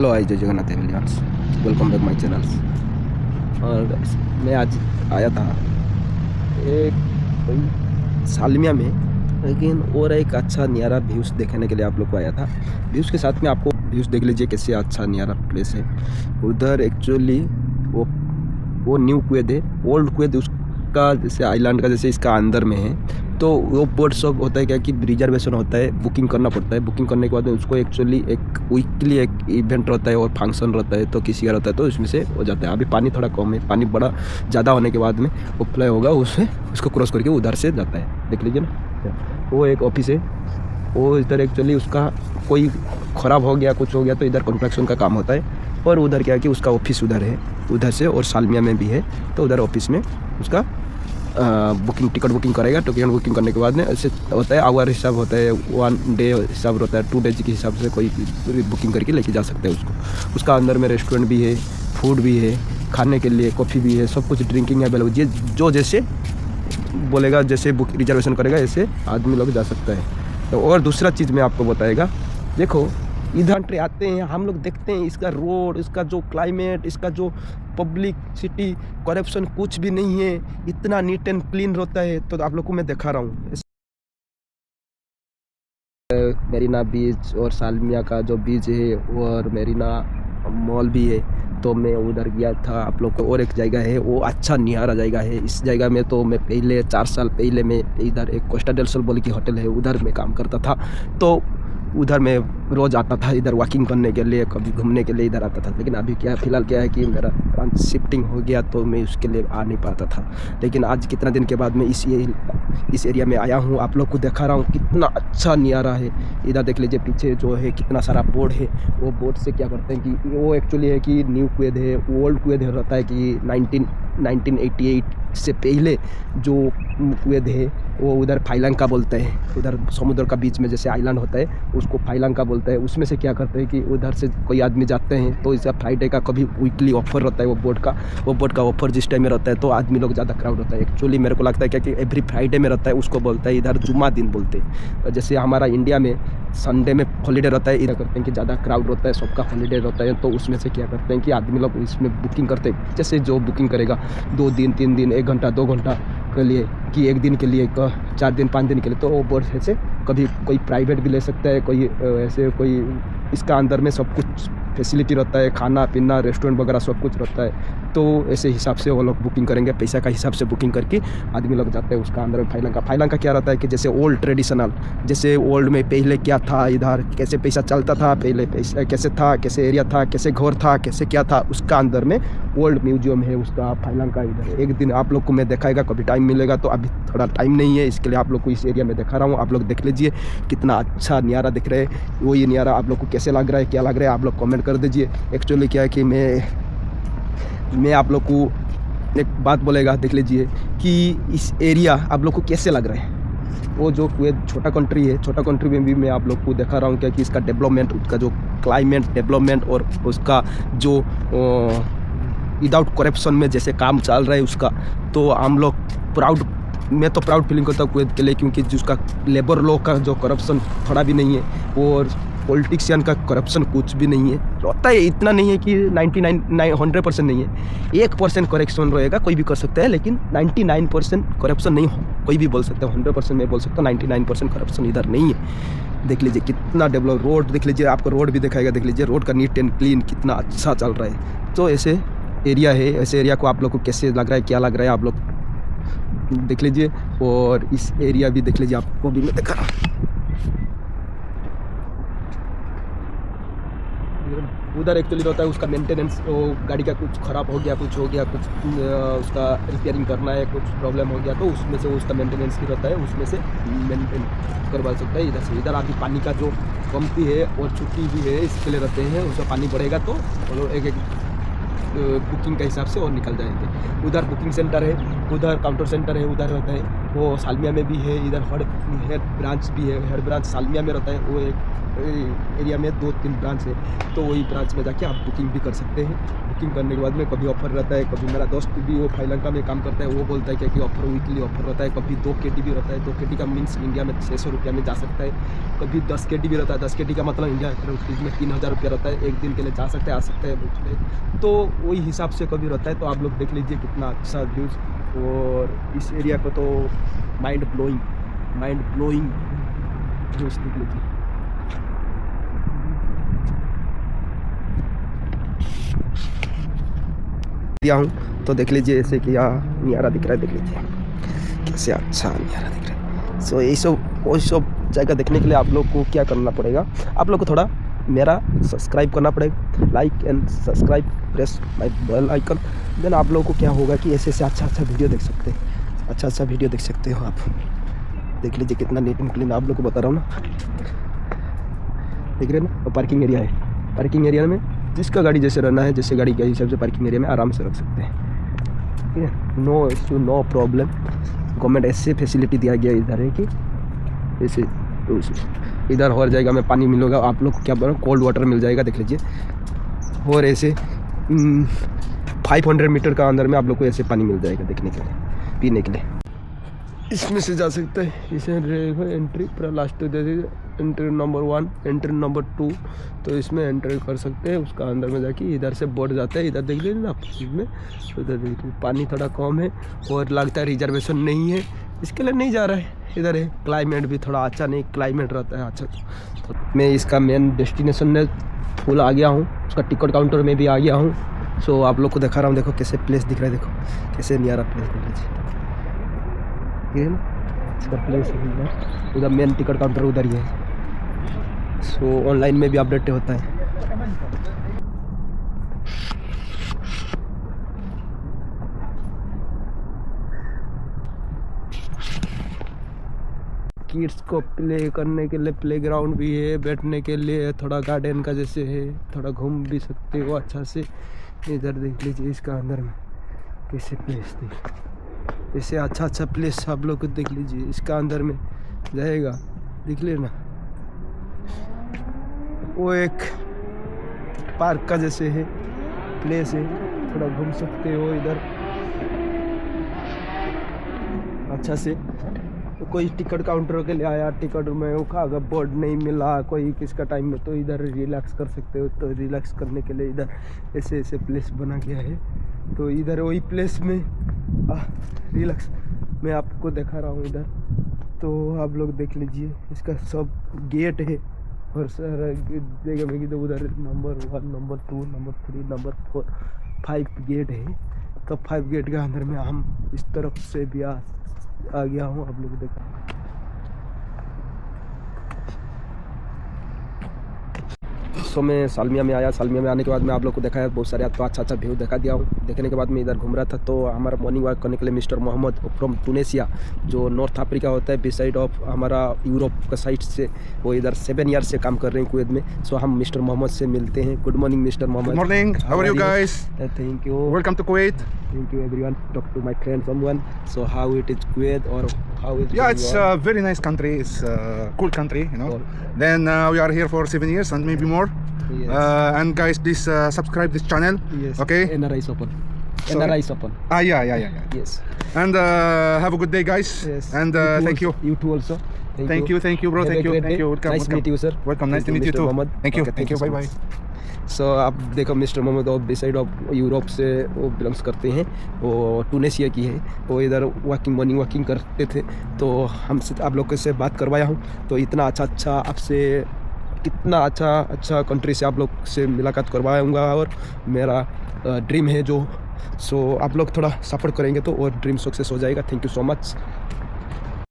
Hello आई जय जगन्नाथ एविलियंस, वेलकम बैक माय चैनल्स। और guys, मैं आज आया था एक कोई सालमिया में, लेकिन और एक अच्छा नियारा व्यूज़ देखने के लिए आप लोग को आया था। व्यूज़ के साथ में आपको व्यूज़ देख लीजिए कैसे अच्छा नियारा प्लेस है। उधर एक्चुअली वो न्यू कुवैत है, ओल्ड कुवैत उसका जैसे आइलैंड का जैसे इसका अंदर में है। तो वो बोट सब होता है क्या कि रिजर्वेशन होता है, बुकिंग करना पड़ता है। बुकिंग करने के बाद में उसको एक्चुअली एक वीकली एक इवेंट रहता है और फंक्शन रहता है, तो किसी का रहता है तो इसमें से हो जाता है। अभी पानी थोड़ा कम है, पानी बड़ा ज़्यादा होने के बाद में वो फ्लाई होगा, उससे उसको क्रॉस करके उधर से जाता है। देख लीजिए ना, वो एक ऑफिस है। वो इधर एक्चुअली उसका कोई ख़राब हो गया, कुछ हो गया तो इधर कंस्ट्रक्शन का काम होता है। और उधर क्या है कि उसका ऑफिस उधर है, उधर से और सालमिया में भी है। तो उधर ऑफिस में उसका टिकट बुकिंग करेगा। टिकट बुकिंग करने के बाद में ऐसे होता है, आवर हिसाब होता है, 1 डे हिसाब होता है, 2 डेज के हिसाब से कोई बुकिंग करके लेके जा सकते हैं उसको। उसका अंदर में रेस्टोरेंट भी है, फूड भी है, खाने के लिए कॉफ़ी भी है, सब कुछ ड्रिंकिंग अवेलेबल। ये जो जैसे बोलेगा, जैसे बुक रिजर्वेशन करेगा ऐसे आदमी लोग जा सकता है। तो और दूसरा चीज़ मैं आपको बताएगा, देखो इधर आते हैं हम लोग, देखते हैं इसका रोड, इसका जो क्लाइमेट, इसका जो पब्लिक सिटी, करप्शन कुछ भी नहीं है, इतना नीट एंड क्लीन रहता है। तो आप लोग को मैं दिखा रहा हूँ मेरीना बीच और सालमिया का जो बीच है, और मेरीना मॉल भी है। तो मैं उधर गया था आप लोग को। और एक जगह है, वो अच्छा निहारा जगह है। इस जगह में तो मैं पहले 4 साल पहले मैं इधर एक कोस्टा डेल सोल बोल की होटल है, उधर मैं काम करता था। तो उधर मैं रोज़ आता था इधर वॉकिंग करने के लिए, कभी घूमने के लिए इधर आता था। लेकिन अभी क्या फ़िलहाल क्या है कि मेरा ब्रांच शिफ्टिंग हो गया, तो मैं उसके लिए आ नहीं पाता था। लेकिन आज कितना दिन के बाद मैं इस एरिया में आया हूँ, आप लोग को दिखा रहा हूँ कितना अच्छा नियारा है। इधर देख लीजिए पीछे जो है कितना सारा बोर्ड है। वो बोर्ड से क्या करते हैं कि वो एक्चुअली है कि न्यू कुवैत है, ओल्ड कुवैत रहता है कि 1988 से पहले जो कुवैत है वो उधर फाइलंका बोलते हैं। उधर समुद्र का बीच में जैसे आइलैंड होता है उसको फाइलंका बोलते हैं। उसमें से क्या करते हैं कि उधर से कोई आदमी जाते हैं, तो इसका फ्राइडे का कभी वीकली ऑफर रहता है वो बोट का ऑफर जिस टाइम में रहता है, तो आदमी लोग ज़्यादा क्राउड होता है। एक्चुअली मेरे को लगता है क्या कि एवरी फ्राइडे में रहता है, उसको बोलता है इधर जुम्मा दिन बोलते हैं। जैसे हमारा इंडिया में संडे में हॉलीडे रहता है, इधर करते हैं कि ज़्यादा क्राउड रहता है, सबका हॉलीडे रहता है। तो उसमें से क्या करते हैं कि आदमी लोग इसमें बुकिंग करते हैं। जैसे जो बुकिंग करेगा 2 दिन 3 दिन 1 घंटा 2 घंटा के लिए, कि 1 दिन के लिए, 4 दिन 5 दिन के लिए, तो वो बोर्ड से कभी कोई प्राइवेट भी ले सकता है, कोई ऐसे कोई इसका अंदर में सब कुछ फैसिलिटी रहता है, खाना पीना रेस्टोरेंट वगैरह सब कुछ रहता है। तो ऐसे हिसाब से वो लोग बुकिंग करेंगे, पैसा का हिसाब से बुकिंग करके आदमी लोग जाते हैं उसका अंदर में। फाइलंका क्या रहता है कि जैसे ओल्ड ट्रेडिशनल, जैसे ओल्ड में पहले क्या था, इधर कैसे पैसा चलता था, पहले पैसा कैसे था, कैसे एरिया था, कैसे घर था, कैसे क्या था, उसका अंदर में ओल्ड म्यूजियम है उसका फाइलंका इधर। एक दिन आप लोग को मैं दिखाएगा, कभी टाइम मिलेगा तो। अभी थोड़ा टाइम नहीं है, इसके लिए आप लोग को इस एरिया में दिखा रहा हूँ। आप लोग देख लीजिए कितना अच्छा नियारा दिख रहा है। वो ये नियारा आप लोग को कैसे लग रहा है, क्या लग रहा है, आप लोग कमेंट कर दीजिए। एक्चुअली क्या है कि मैं आप लोग को एक बात बोलेगा, देख लीजिए कि इस एरिया आप लोग को कैसे लग रहा है। वो जो कुवैत छोटा कंट्री है, छोटा कंट्री में भी मैं आप लोग को दिखा रहा हूँ क्या कि इसका डेवलपमेंट, उसका जो क्लाइमेट डेवलपमेंट और उसका जो विदाउट करप्शन में जैसे काम चल रहा है उसका। तो हम लोग मैं तो प्राउड फीलिंग करता हूँ कुवैत के लिए, क्योंकि जिसका लेबर लॉ का जो करप्शन थोड़ा भी नहीं है, और पॉलिटिशियन का करप्शन कुछ भी नहीं है। रहता है, इतना नहीं है कि 100% नहीं है। 1% करप्शन रहेगा, कोई भी कर सकता है, लेकिन 99% करप्शन नहीं हो, कोई भी बोल सकता है। 100% मैं बोल सकता हूँ 99% करप्शन इधर नहीं है। देख लीजिए कितना डेवलप रोड, देख लीजिए आपको रोड भी दिखाएगा। देख लीजिए रोड का नीट एंड क्लीन कितना अच्छा चल रहा है। तो ऐसे एरिया है, ऐसे एरिया को आप लोग को कैसे लग रहा है, क्या लग रहा है, आप लोग देख लीजिए। और इस एरिया भी देख लीजिए, आपको भी मैं दिखा रहा हूँ। उधर एक्चुअली रहता है उसका मेंटेनेंस, वो गाड़ी का कुछ ख़राब हो गया, कुछ हो गया, कुछ उसका रिपेयरिंग करना है, कुछ प्रॉब्लम हो गया, तो उसमें से उसका मेंटेनेंस भी रहता है, उसमें से मेंटेन करवा सकता है इधर से। इधर अभी पानी का जो कमती है और छुट्टी भी है, इसके लिए रहते हैं। उसका पानी बढ़ेगा तो एक बुकिंग के हिसाब से और निकल जाएंगे। उधर बुकिंग सेंटर है, उधर काउंटर सेंटर है, उधर रहता है वो सालमिया में भी है, इधर हेड ब्रांच भी है। हेड ब्रांच सालमिया में रहता है, वो एक एरिया में 2-3 ब्रांच है, तो वही ब्रांच में जाके आप बुकिंग भी कर सकते हैं। बुकिंग करने के बाद में कभी ऑफ़र रहता है, कभी मेरा दोस्त भी वो श्रीलंका में काम करता है, वो बोलता है कि ऑफ़र वीकली ऑफ़र रहता है। कभी 2 KT भी रहता है, 2 KT का मीन्स इंडिया में 600 रुपया में जा सकता है। कभी 10 KT भी रहता है, 10 KT का मतलब इंडिया में 3000 रुपया रहता है। एक दिन के लिए जा सकते हैं, आ सकते हैं, तो वही हिसाब से कभी रहता है। तो आप लोग देख लीजिए कितना अच्छा व्यूज़, और इस एरिया को तो माइंड ब्लोइंग व्यूज़ देख लीजिए। दिया हूँ तो देख लीजिए ऐसे कि यहाँ नियारा दिख रहा है, देख लीजिए कैसे अच्छा नियारा दिख रहा है। सो ये सब जगह देखने के लिए आप लोग को क्या करना पड़ेगा, आप लोग को थोड़ा मेरा सब्सक्राइब करना पड़ेगा, like and subscribe, press my bell icon. Then आप लोगों को क्या होगा कि ऐसे अच्छा वीडियो देख सकते हैं, अच्छा वीडियो देख सकते हो आप। देख लीजिए कितना नीट एंड क्लीन आप लोग को बता रहा हूँ ना, देख रहे हैं ना। तो पार्किंग एरिया है, पार्किंग एरिया में जिसका गाड़ी जैसे रहना है, जैसे गाड़ी के हिसाब से पार्किंग एरिया में आराम से रख सकते हैं, ठीक है। No issue, no problem. Government ऐसे फैसिलिटी दिया गया इधर है कि ऐसे इधर हर जगह में पानी मिलेगा आप लोग को, क्या बोलो, कोल्ड वाटर मिल जाएगा, देख लीजिए। और ऐसे 500 मीटर का अंदर में आप लोग को ऐसे पानी मिल जाएगा देखने के लिए, पीने के लिए। इसमें से जा सकते हैं, इसे एंट्री पूरा लास्ट दे दीजिए, एंट्री नंबर 1, एंट्री नंबर 2, तो इसमें एंट्री कर सकते हैं। उसका अंदर में जाके इधर से बोर्ड जाता है, इधर देख लीजिए ना आप, इसमें उधर देखिए पानी थोड़ा कम है और लगता है रिजर्वेशन नहीं है, इसके लिए नहीं जा रहा है। इधर है क्लाइमेट भी थोड़ा अच्छा नहीं, क्लाइमेट रहता है अच्छा। तो मैं इसका मेन डेस्टिनेशन में फुल आ गया हूँ, उसका टिकट काउंटर में भी आ गया हूँ। सो आप लोग को दिखा रहा हूँ, देखो कैसे प्लेस दिख रहा है, देखो कैसे नियारा प्लेस दिख लीजिए, ये है ना इसका प्लेस है। उधर मेन टिकट काउंटर उधर ही है। सो ऑनलाइन में भी अपडेट होता है। किड्स को प्ले करने के लिए प्लेग्राउंड भी है, बैठने के लिए थोड़ा गार्डन का जैसे है, थोड़ा घूम भी सकते हो अच्छा से। इधर देख लीजिए इसका अंदर में कैसे प्लेस देख, ऐसे अच्छा प्लेस आप लोग को देख लीजिए। इसका अंदर में जाएगा, देख लेना, वो एक पार्क का जैसे है प्लेस है, थोड़ा घूम सकते हो इधर अच्छा से। तो कोई टिकट काउंटर के लिए आया, टिकट में वो अगर बोर्ड नहीं मिला कोई किसका टाइम में, तो इधर रिलैक्स कर सकते हो। तो रिलैक्स करने के लिए इधर ऐसे प्लेस बना गया है। तो इधर वही प्लेस में रिलैक्स मैं आपको दिखा रहा हूँ इधर, तो आप लोग देख लीजिए। इसका सब गेट है और सारा जगह में तो उधर number 1, number 2, number 3, number 4, 5 gate है। तो 5 गेट के अंदर में हम इस तरफ से भी आ गया हूँ, आप लोग देखा। सो मैं सालमिया में आया, सालमिया में आने के बाद मैं आप लोग को दिखाया बहुत सारे तो अच्छा व्यू दिखा दिया हूँ। देखने के बाद मैं इधर घूम रहा था, तो हमारा मॉर्निंग वॉक करने के लिए मिस्टर मोहम्मद फ्रॉम टूनेशिया, जो नॉर्थ अफ्रीका होता है, बी साइड ऑफ हमारा यूरोप का साइड से, वो इधर 7 ईयर से काम कर रहे हैं कुवैत में। सो हम मिस्टर मोहम्मद से मिलते हैं। Good morning mister Mohammad. Morning, how are you guys? Thank you, welcome to Kuwait. Thank you everyone. Talk to my friend someone. So how it is Kuwait, or how is Yeah, it's a very nice country. It's a cool country, you know. Cool. Then we are here for 7 years and maybe more. Yes. And guys, please subscribe this channel. Yes. Okay. NRI Open. Sorry? NRI Open. Yeah. Yes. And have a good day, guys. Yes. And thank you. You too also. Thank you, bro. Have a Thank you. great Thank day. you. Welcome. Nice to meet you, sir. Welcome. Nice to meet you Mr. too. Mohammed. Thank you. Okay, Thank you. so Bye bye. much. सो आप देखो mister Mohammad और B side of Europe से वो belongs करते हैं, वो टूनेशिया की है। वो इधर मॉर्निंग वॉकिंग करते थे, तो हमसे आप लोग से बात करवाया हूँ। तो इतना अच्छा आपसे, कितना अच्छा कंट्री से आप लोग से मुलाकात करवाऊँगा, और मेरा ड्रीम है जो। सो आप लोग थोड़ा सपोर्ट करेंगे तो और ड्रीम सक्सेस हो जाएगा। Thank you so much.